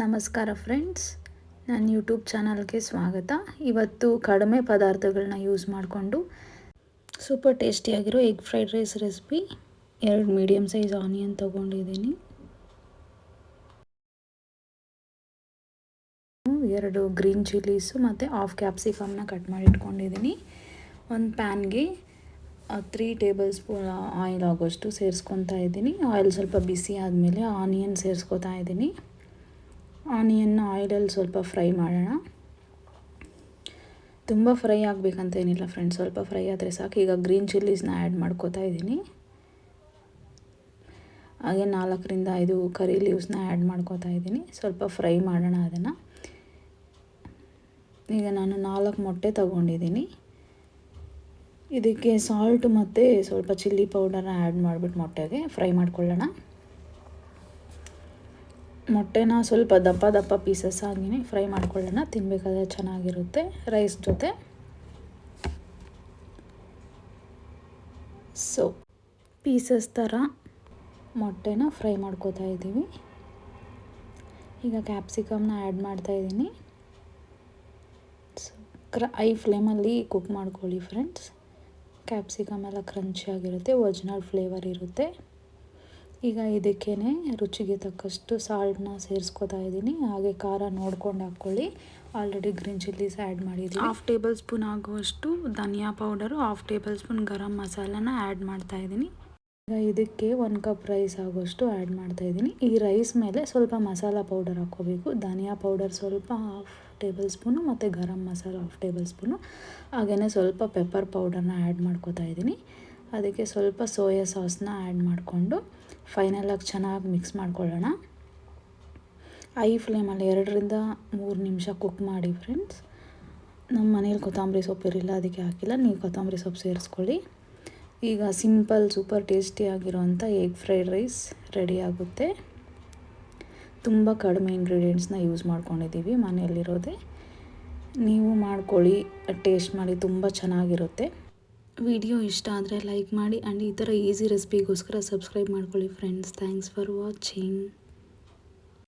ನಮಸ್ಕಾರ ಫ್ರೆಂಡ್ಸ್, ನನ್ನ ಯೂಟ್ಯೂಬ್ ಚಾನಲ್ಗೆ ಸ್ವಾಗತ. ಇವತ್ತು ಕಡಿಮೆ ಪದಾರ್ಥಗಳನ್ನ ಯೂಸ್ ಮಾಡಿಕೊಂಡು ಸೂಪರ್ ಟೇಸ್ಟಿಯಾಗಿರೋ egg fried rice recipe. 2 medium size onion ತೊಗೊಂಡಿದ್ದೀನಿ, 2 ಗ್ರೀನ್ ಚಿಲ್ಲೀಸು ಮತ್ತು ಹಾಫ್ ಕ್ಯಾಪ್ಸಿಕಮ್ನ ಕಟ್ ಮಾಡಿ ಇಟ್ಕೊಂಡಿದ್ದೀನಿ. ಒಂದು ಪ್ಯಾನ್ಗೆ 3 ಟೇಬಲ್ ಸ್ಪೂನ್ ಆಯಿಲ್ ಆಗೋಷ್ಟು ಸೇರಿಸ್ಕೊತಾ ಇದ್ದೀನಿ. ಆಯಿಲ್ ಸ್ವಲ್ಪ ಬಿಸಿ ಆದಮೇಲೆ ಆನಿಯನ್ ಸೇರಿಸ್ಕೊತಾ ಇದ್ದೀನಿ. ಆನಿಯನ್ನ ಆಯಿಲಲ್ಲಿ ಸ್ವಲ್ಪ ಫ್ರೈ ಮಾಡೋಣ. ತುಂಬ ಫ್ರೈ ಆಗಬೇಕಂತ ಏನಿಲ್ಲ ಫ್ರೆಂಡ್ಸ್, ಸ್ವಲ್ಪ ಫ್ರೈ ಆದರೆ ಸಾಕು. ಈಗ ಗ್ರೀನ್ ಚಿಲ್ಲೀಸ್ನ ಆ್ಯಡ್ ಮಾಡ್ಕೋತಾ ಇದ್ದೀನಿ. ಹಾಗೆ 4ರಿಂದ 5 ಕರಿ ಲೀವ್ಸ್ನ ಆ್ಯಡ್ ಮಾಡ್ಕೋತಾ ಇದ್ದೀನಿ. ಸ್ವಲ್ಪ ಫ್ರೈ ಮಾಡೋಣ ಅದನ್ನು. ಈಗ ನಾನು 4 ಮೊಟ್ಟೆ ತೊಗೊಂಡಿದ್ದೀನಿ. ಇದಕ್ಕೆ ಸಾಲ್ಟ್ ಮತ್ತು ಸ್ವಲ್ಪ ಚಿಲ್ಲಿ ಪೌಡರ್ನ ಆ್ಯಡ್ ಮಾಡಿಬಿಟ್ಟು ಮೊಟ್ಟೆಗೆ ಫ್ರೈ ಮಾಡ್ಕೊಳ್ಳೋಣ. ಮೊಟ್ಟೆನ ಸ್ವಲ್ಪ ದಪ್ಪ ಪೀಸಸ್ ಆಗಿನೇ ಫ್ರೈ ಮಾಡ್ಕೊಳ್ಳೋಣ. ತಿನ್ನಬೇಕಾದ್ರೆ ಚೆನ್ನಾಗಿರುತ್ತೆ ರೈಸ್ ಜೊತೆ. ಸೊ ಪೀಸಸ್ ಥರ ಮೊಟ್ಟೆನ ಫ್ರೈ ಮಾಡ್ಕೋತಾ ಇದ್ದೀವಿ. ಈಗ ಕ್ಯಾಪ್ಸಿಕಮ್ನ ಆ್ಯಡ್ ಮಾಡ್ತಾಯಿದ್ದೀನಿ. ಹೈ ಫ್ಲೇಮಲ್ಲಿ ಕುಕ್ ಮಾಡ್ಕೊಳ್ಳಿ ಫ್ರೆಂಡ್ಸ್. ಕ್ಯಾಪ್ಸಿಕಮ್ ಎಲ್ಲ ಕ್ರಂಚಿಯಾಗಿರುತ್ತೆ, ಒರಿಜಿನಲ್ ಫ್ಲೇವರ್ ಇರುತ್ತೆ. ಈಗ ಇದಕ್ಕೇ ರುಚಿಗೆ ತಕ್ಕಷ್ಟು ಸಾಲ್ಟನ್ನ ಸೇರಿಸ್ಕೊತಾ ಇದ್ದೀನಿ. ಹಾಗೆ ಖಾರ ನೋಡ್ಕೊಂಡು ಹಾಕ್ಕೊಳ್ಳಿ. ಆಲ್ರೆಡಿ ಗ್ರೀನ್ ಚಿಲ್ಲೀಸ್ ಆ್ಯಡ್ ಮಾಡಿದ್ದೀನಿ. 1/2 ಟೇಬಲ್ ಸ್ಪೂನ್ ಆಗುವಷ್ಟು ಧನಿಯಾ ಪೌಡರು, 1/2 ಟೇಬಲ್ ಸ್ಪೂನ್ ಗರಂ ಮಸಾಲನ ಆ್ಯಡ್ ಮಾಡ್ತಾಯಿದ್ದೀನಿ. ಈಗ ಇದಕ್ಕೆ 1 ಕಪ್ ರೈಸ್ ಆಗೋಷ್ಟು ಆ್ಯಡ್ ಮಾಡ್ತಾಯಿದ್ದೀನಿ. ಈ ರೈಸ್ ಮೇಲೆ ಸ್ವಲ್ಪ ಮಸಾಲ ಪೌಡರ್ ಹಾಕ್ಕೋಬೇಕು. ಧನಿಯಾ ಪೌಡರ್ ಸ್ವಲ್ಪ 1/2 ಟೇಬಲ್ ಸ್ಪೂನು ಮತ್ತು ಗರಂ ಮಸಾಲ 1/2 ಟೇಬಲ್ ಸ್ಪೂನು. ಹಾಗೆಯೇ ಸ್ವಲ್ಪ ಪೆಪ್ಪರ್ ಪೌಡರ್ನ ಆ್ಯಡ್ ಮಾಡ್ಕೋತಾ ಇದ್ದೀನಿ. ಅದಕ್ಕೆ ಸ್ವಲ್ಪ ಸೋಯಾ ಸಾಸ್ನ ಆ್ಯಡ್ ಮಾಡಿಕೊಂಡು ಫೈನಲಾಗಿ ಚೆನ್ನಾಗಿ ಮಿಕ್ಸ್ ಮಾಡ್ಕೊಳ್ಳೋಣ. ಹೈ ಫ್ಲೇಮಲ್ಲಿ 2ರಿಂದ 3 ನಿಮಿಷ ಕುಕ್ ಮಾಡಿ ಫ್ರೆಂಡ್ಸ್. ನಮ್ಮ ಮನೇಲಿ ಕೊತ್ತಂಬರಿ ಸೊಪ್ಪು ಇರಲಿಲ್ಲ, ಅದಕ್ಕೆ ಹಾಕಿಲ್ಲ. ನೀವು ಕೊತ್ತಂಬರಿ ಸೊಪ್ಪು ಸೇರಿಸ್ಕೊಳ್ಳಿ. ಈಗ ಸಿಂಪಲ್ ಸೂಪರ್ ಟೇಸ್ಟಿಯಾಗಿರೋವಂಥ ಎಗ್ ಫ್ರೈಡ್ ರೈಸ್ ರೆಡಿ ಆಗುತ್ತೆ. ತುಂಬ ಕಡಿಮೆ ಇಂಗ್ರೀಡಿಯೆಂಟ್ಸ್ನ ಯೂಸ್ ಮಾಡ್ಕೊಂಡಿದ್ದೀವಿ, ಮನೆಯಲ್ಲಿರೋದೆ. ನೀವು ಮಾಡ್ಕೊಳ್ಳಿ, ಟೇಸ್ಟ್ ಮಾಡಿ, ತುಂಬ ಚೆನ್ನಾಗಿರುತ್ತೆ. ವಿಡಿಯೋ ಇಷ್ಟ ಆದರೆ ಲೈಕ್ ಮಾಡಿ ಆ್ಯಂಡ್ ಈ ಥರ ಈಸಿ ರೆಸಿಪಿಗೋಸ್ಕರ ಸಬ್ಸ್ಕ್ರೈಬ್ ಮಾಡ್ಕೊಳ್ಳಿ ಫ್ರೆಂಡ್ಸ್. Thanks for watching.